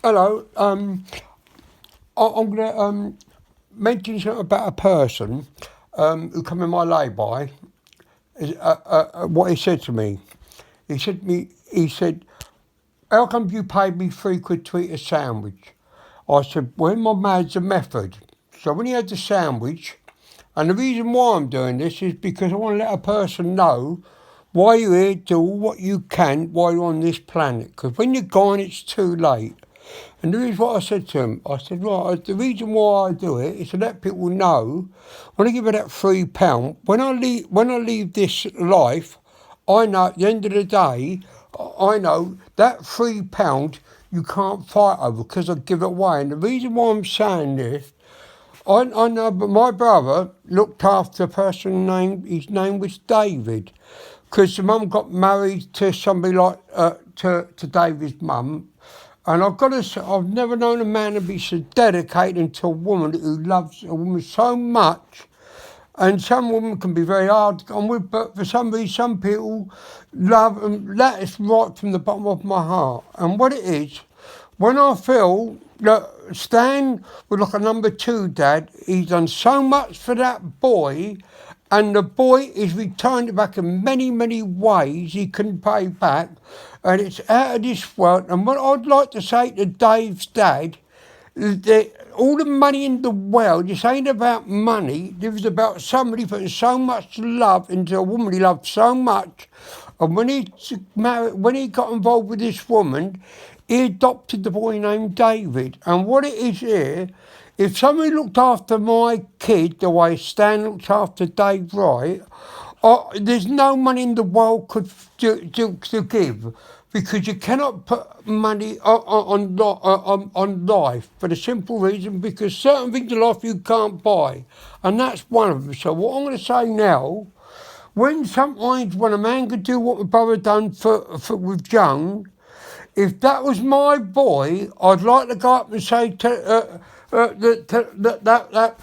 Hello. I'm going to mention something about a person who come in my lay-by. What he said to me. He said, how come you paid me £3 to eat a sandwich? I said, well, in my man's a method. So when he had the sandwich, and the reason why I'm doing this is because I want to let a person know why you're here, do what you can while you're on this planet. Because when you're gone, it's too late. And this is what I said to him. I said, right, the reason why I do it is to let people know, when I give her that £3, when I leave this life, I know at the end of the day, I know that £3 you can't fight over because I give it away. And the reason why I'm saying this, I know, but my brother looked after a person named, his name was David, because the mum got married to somebody like, to David's mum. And I've got to say, I've never known a man to be so dedicated to a woman who loves a woman so much. And some women can be very hard to get on with, but for some reason, some people love, and that is right from the bottom of my heart. And what it is, when I feel that Stan was like a number two dad, he's done so much for that boy, and the boy is returned it back in many, many ways he couldn't pay back, and it's out of this world. And what I'd like to say to Dave's dad, all the money in the world, this ain't about money. This is about somebody putting so much love into a woman he loved so much. And when he got involved with this woman, he adopted the boy named David. And what it is here, if somebody looked after my kid the way Stan looked after Dave Wright, there's no money in the world could to give, because you cannot put money on life for the simple reason because certain things in life you can't buy, and that's one of them. So what I'm going to say now, sometimes when a man could do what my brother done with Joan, if that was my boy, I'd like to go up and say that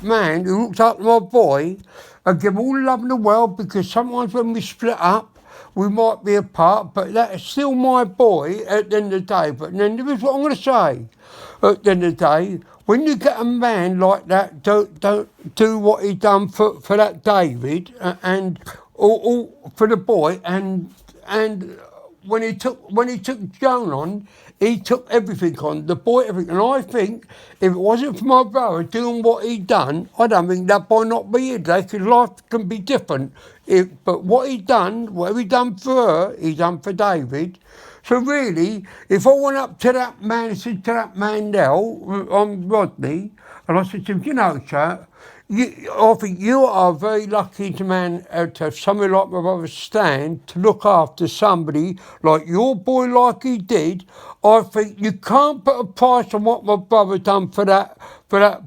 man who looked after my boy, and give all the love in the world, because sometimes when we split up, we might be apart, but that is still my boy at the end of the day. But then this is what I'm going to say at the end of the day. When you get a man like that, don't do what he done for that David and all for the boy, and when he took Joan on, he took everything on, the boy, everything. And I think if it wasn't for my brother doing what he done, I don't think that boy not be here today, because life can be different. But what he done, whatever he done for her, he done for David. So really, if I went up to that man and said to that man now, Rodney, and I said to him, you know, sir, I think you are very lucky to have somebody like my brother Stan to look after somebody like your boy, like he did. I think you can't put a price on what my brother done for that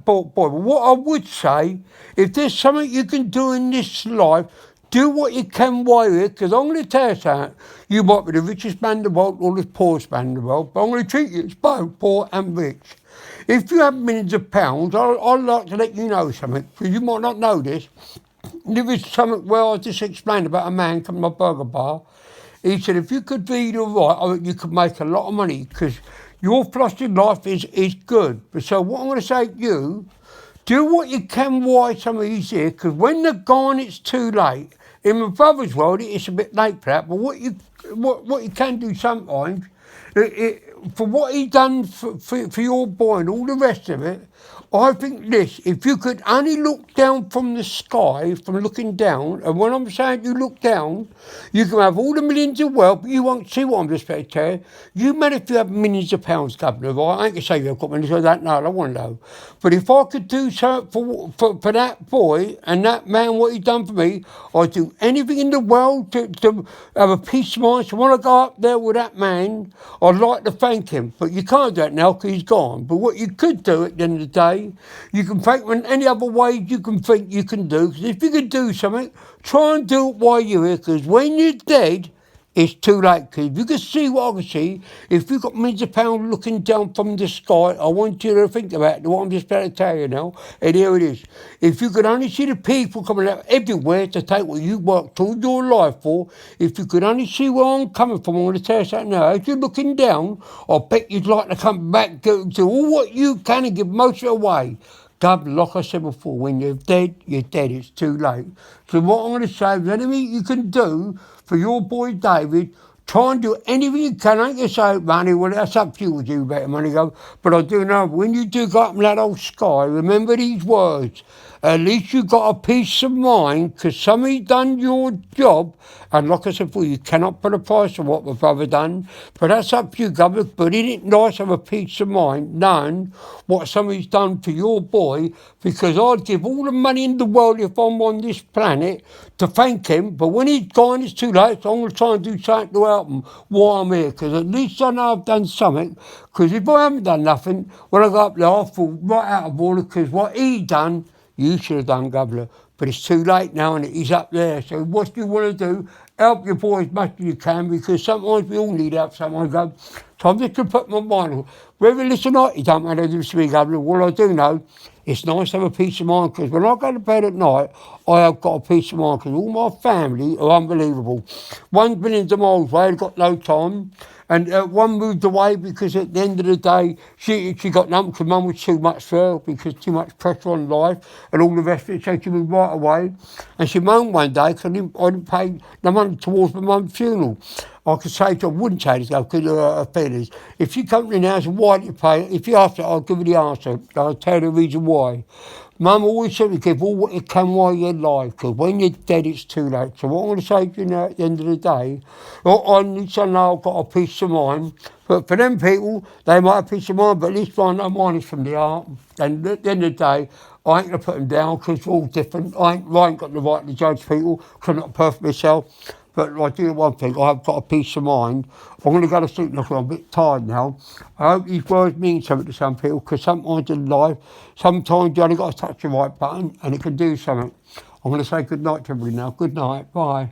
boy. But what I would say, if there's something you can do in this life, do what you can while you're here, because I'm going to tell you something. You might be the richest man in the world or the poorest man in the world, but I'm going to treat you as both poor and rich. If you have millions of pounds, I'd like to let you know something, because you might not know this. There is something where I just explained about a man coming to my burger bar. He said, if you could read or write, you could make a lot of money, because your philosophy in life is good. But so what I'm going to say to you, do what you can while somebody's here, because when they're gone, it's too late. In my brother's world, it's a bit late for that, but what you can do sometimes, for what he done for your boy and all the rest of it, I think this, if you could only look down from the sky, from looking down, and when I'm saying you look down, you can have all the millions of wealth, but you won't see what I'm just about to tell you. You matter if you have millions of pounds, Governor, right? I ain't going to say you've got millions, I don't know, I don't want to know. But if I could do something for that boy and that man, what he done for me, I'd do anything in the world to have a peace of mind. So when I go up there with that man, I'd like to thank him. But you can't do that now because he's gone. But what you could do at the end of the day, you can thank him in any other way you can think you can do. Because if you can do something, try and do it while you're here. Because when you're dead, it's too late. Because if you can see what I can see, if you've got millions of pounds looking down from the sky, I want you to think about what I'm just about to tell you now. And here it is. If you could only see the people coming out everywhere to take what you worked all your life for, if you could only see where I'm coming from, I'm going to tell you something now. As you're looking down, I bet you'd like to come back to all what you can and give most of it away. Gov, like I said before, when you're dead, it's too late. So what I'm going to say, is anything you can do for your boy David, try and do anything you can. I ain't going to say money, well, that's up to you to do better money, Gov. But I do know, when you do go up in that old sky, remember these words. At least you got a peace of mind, because somebody done your job, and like I said before, you cannot put a price on what my brother done, but that's up to you, Governor. But isn't it nice to have a peace of mind knowing what somebody's done for your boy? Because I'd give all the money in the world if I'm on this planet to thank him, but when he's gone, it's too late, so I'm going to try and do something to help him while I'm here, because at least I know I've done something. Because if I haven't done nothing, when I go up there, I fall right out of order, because what he done, you should have done, Governor. But it's too late now and he's up there. So what do you want to do? Help your boy as much as you can, because sometimes we all need help. Someone go, so I'm just going to put my mind on. Whether listen or not, it don't matter to me, Governor. All I do know, it's nice to have a peace of mind, because when I go to bed at night, I have got a peace of mind, because all my family are unbelievable. One's millions of miles away, they've got no time. And one moved away because at the end of the day, she got nothing, because mum was too much for her, because too much pressure on life and all the rest of it, so she moved right away. And she moaned one day because I didn't pay the money towards my mum's funeral. I could say to her, I wouldn't say this, because of her feelings. If she comes to me now and says, why did you pay? If you ask her, I'll give her the answer. I'll tell her the reason why. Mum always said to give all what you can while you're alive, because when you're dead, it's too late. So what I'm going to say to you now at the end of the day, I need to know I've got a peace of mind. But for them people, they might have peace of mind, but at least I know mine is from the heart. And at the end of the day, I ain't going to put them down, because we're all different. I ain't got the right to judge people, because I'm not perfect myself. But I do one thing, I've got a peace of mind. I'm going to go to sleep now, because I'm a bit tired now. I hope these words mean something to some people, because sometimes in life, sometimes you only got to touch the right button and it can do something. I'm going to say good night to everybody now. Good night. Bye.